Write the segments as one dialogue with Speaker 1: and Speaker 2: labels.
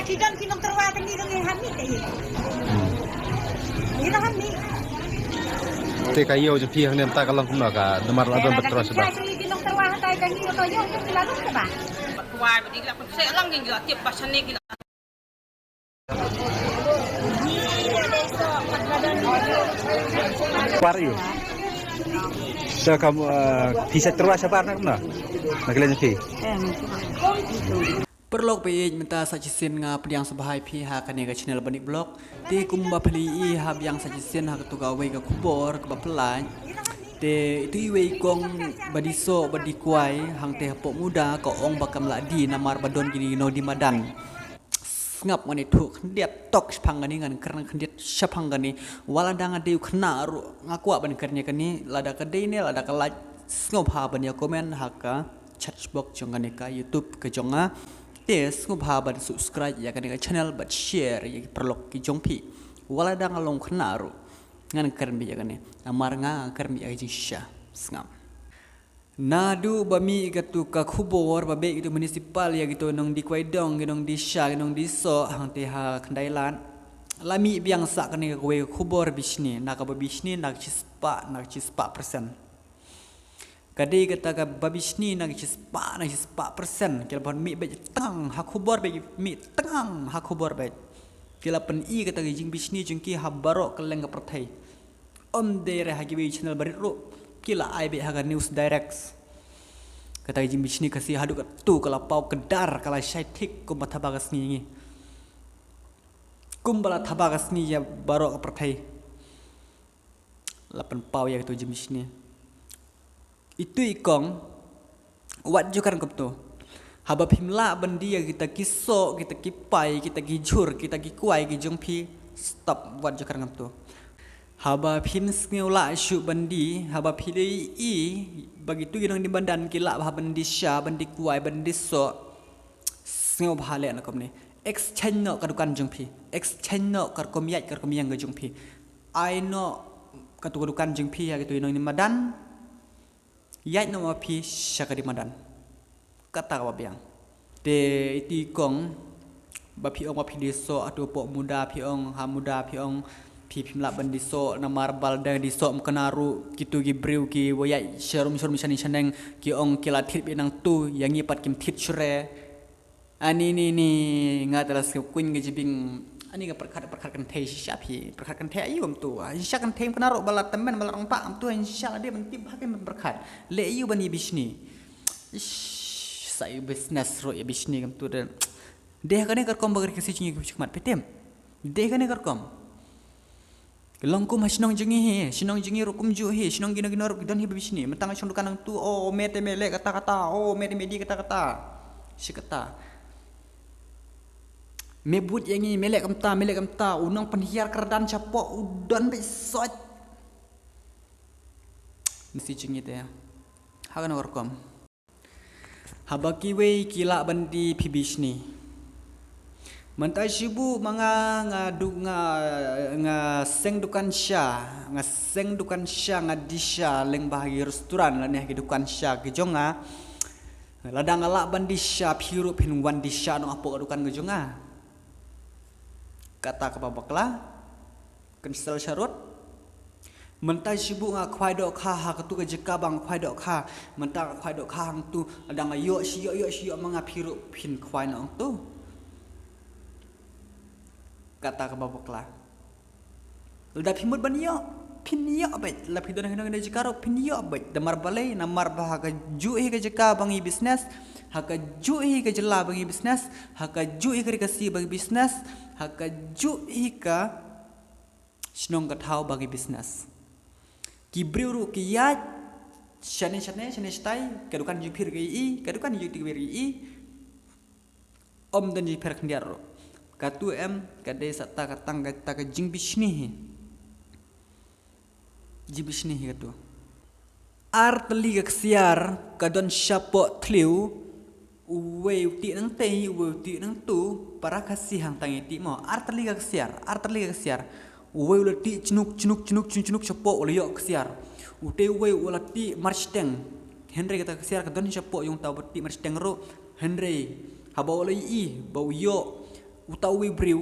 Speaker 1: Sidang kinong terwatan ni dong hamid kayak. Ini hamid.
Speaker 2: Te kayo je pi hang nem ta kalang kumna ka namar adon betra sudah.
Speaker 1: Saya kinong terwatan tay kan ni toyo yung kilalu ka ba?
Speaker 3: Wah, bagi gila pun saya lang gila tiap pasan ni gila.
Speaker 2: Pari. So kamu bisa terus apa nak kumna? Nak kalian pi.
Speaker 4: Perlok pe minta sajisin nga pediang sebahay pi ha kani ka channel banik blog ti kumba peli i ha biang sajisin ha tu gawe ka kubor ka pelan te itu iwe kong badiso badikwai hang te pok muda ko ong bakam la di namar badon gini no di madan ngap ngani tu khendiat tok phang gani ngan karena khendiat syapang gani wala danga de khna ru ngakwa ban kernya kani lada ka de ne lada ka like ngop ha ban ya komen ha ka chat box jong gani ka YouTube ke jonga tes ngop ha ban subscribe ya gani ka channel bat share ya perlok ki jong pi wala danga long khna ru ngan kern bi ya gani amar nga kern bi ai sha ngam nadu bami gatu ka khubor babe gitu municipal ya gitu nong di kwaidong nong di sha nong di so hang te ha khandailan lami biang sa kani ka kwe khubor bisni na ka bisni nak chispa persen kadi kata ka babisni nak chispa persen kila pon mi be tang ha khubor be mi tang ha khubor be kila pen i kata ka jing bisni jungki ha barok keleng ka perthai om de re ha gi channel barit ro kila ai be haga news direct kata jim bisni kasi hadu tu kala pau kedar kala syaitik kum bathabagas ni kum bala thabagas ni ya baro perthai lapan pau ya tu jim bisni itu ikong wat jukan kupto haba phimla bandi ya kita kiso kita kipai kita gijur kita gikuai gijungpi stop wat jukan kupto haba pin ngula syu bandi haba pilih i begitu yang di bandan kila bah bandi sya bandi kuai bandi so ngau bahale nak komni exchange no kadukan jungpi exchange no karkom yat karkom yang jungpi I no kadukan jungpi ya gitu yang di madan yat no mapi sya di madan kata apa biang de itu kong bapi ong mapi deso atau pok muda pi ong ha muda pi ong pi pimla bandi so namar balda di so mkenaru kitu gi briu ki wayai sharum misani saneng ki ong kila thit binang tu yang ipat kim thit sure ani ni ngatala se kuin gi jibing ani ga perkat kan thai syapi perkat kan thai ayu tu insya kan thai kenaru bala temen bala rong pa am tu insya dia mentib hakim berkat le ayu bani bisni sai business ro ya bisni kam tu dan deh kan karkom bagar kesi cingi kumat petem deh kan karkom Longkum hasinong jengi rukum ju he sinong gina ruk don he bisni mentang song dukan tu oh mete mele kata oh mete medi kata si kata mebut yang ni melek kamta unang penhiar kerdan capok udon besot mesti jengi teh hagan warkom habaki we kila bandi pi bisni Mantai sibu manga nga seng dukan sya nga disya leng bahagi restoran lah ni dukan sya gejonga ladang alak ban disya piru pin wan disya no apo dukan gejonga kata kababakla kensel syarut mentai sibu nga khwai dok kha ha ketu gejeka bang khwai dok kha menta khwai dok kha hang tu ladang yo siyo manga piru pin khwai no tu kata kababakla udah pimut baniyo pinyo abet la pidon hang jikaro pinyo abet damar balai namar bahaga juhi ke jeka bangi bisnes haka juhi ke jela bangi bisnes haka juhi ke kasi bangi bisnes haka juhi ka snong kathau bangi bisnes kibriu ki ya shane stai kadukan jupir ke i kadukan juti ke i om dan jipir kendiaro katu kade sata katang kata ke jing bisni katu art liga ksiar kadon syapo tliu uwe uti nang tei uwe uti nang tu para kasih hang tangi ti mo art liga ksiar uwe ulati cunuk syapo ule yok ksiar ute uwe ulati marsteng Henry kata ksiar kadon syapo yung tau beti marsteng ro Henry haba ule i bau yo utawi briu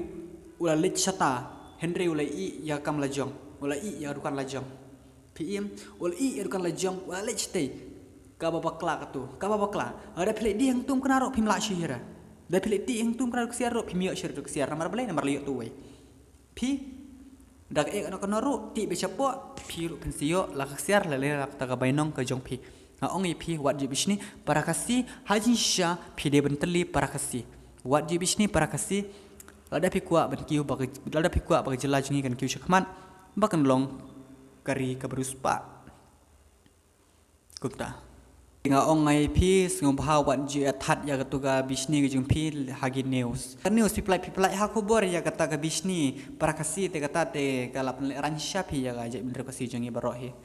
Speaker 4: ula lit shata Henry ula i ya kam lajong ula i ya dukan lajong PM ula i ya dukan lajong ula lit stay ka babakla ada pelik dia yang tum kena rok pimla syira da pelik dia yang tum kena rok siar rok pimio syir rok siar namar balai namar liyo tu we pi dak ek ana kena rok ti be chapo pi rok pensio la siar la le ta ka bainong ka jong pi ong i pi wat jibishni para kasi haji sha pi de benteli para kasi wat jibishni para kasi lada pi kuat ban kiu bagi lada pi kuat bagi jelaj ni kan kiu syakman bakan long kari kabruspa kupta nga ong ngai pi sngom bha wat ji athat ya katuga bishni ge jung pi hagi news piplai ha khobor ya kata ga bishni para kasi te kata te kalap ransha pi ya ga je bener kasi jung i barohi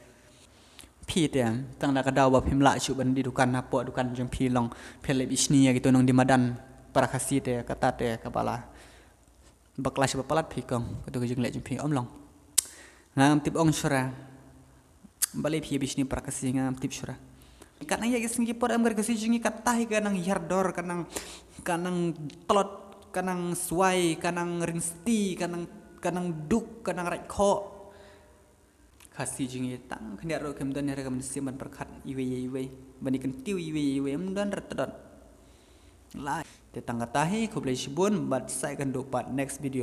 Speaker 4: pi te tang da ka daw ba pimla chu ban di dukan napo dukan jung pi long phele bishni ya gitu nong di madan para kasi te kata te kepala baklas bapalat phikong katu jeng lek jeng phi omlong ngam tip ong syura balai phi bisni prakasi ngam tip syura kanang ya gisngi por am kasi jengi katah kanang yardor kanang telot kanang suai kanang rinsti kanang duk kanang raikho kasi jengi tang khendak ro kem dan rekam siman perkhat iwe banikan tiu iwe amdan retadot lai te tangga tahi ko boleh sibun bat sai kan dopat next video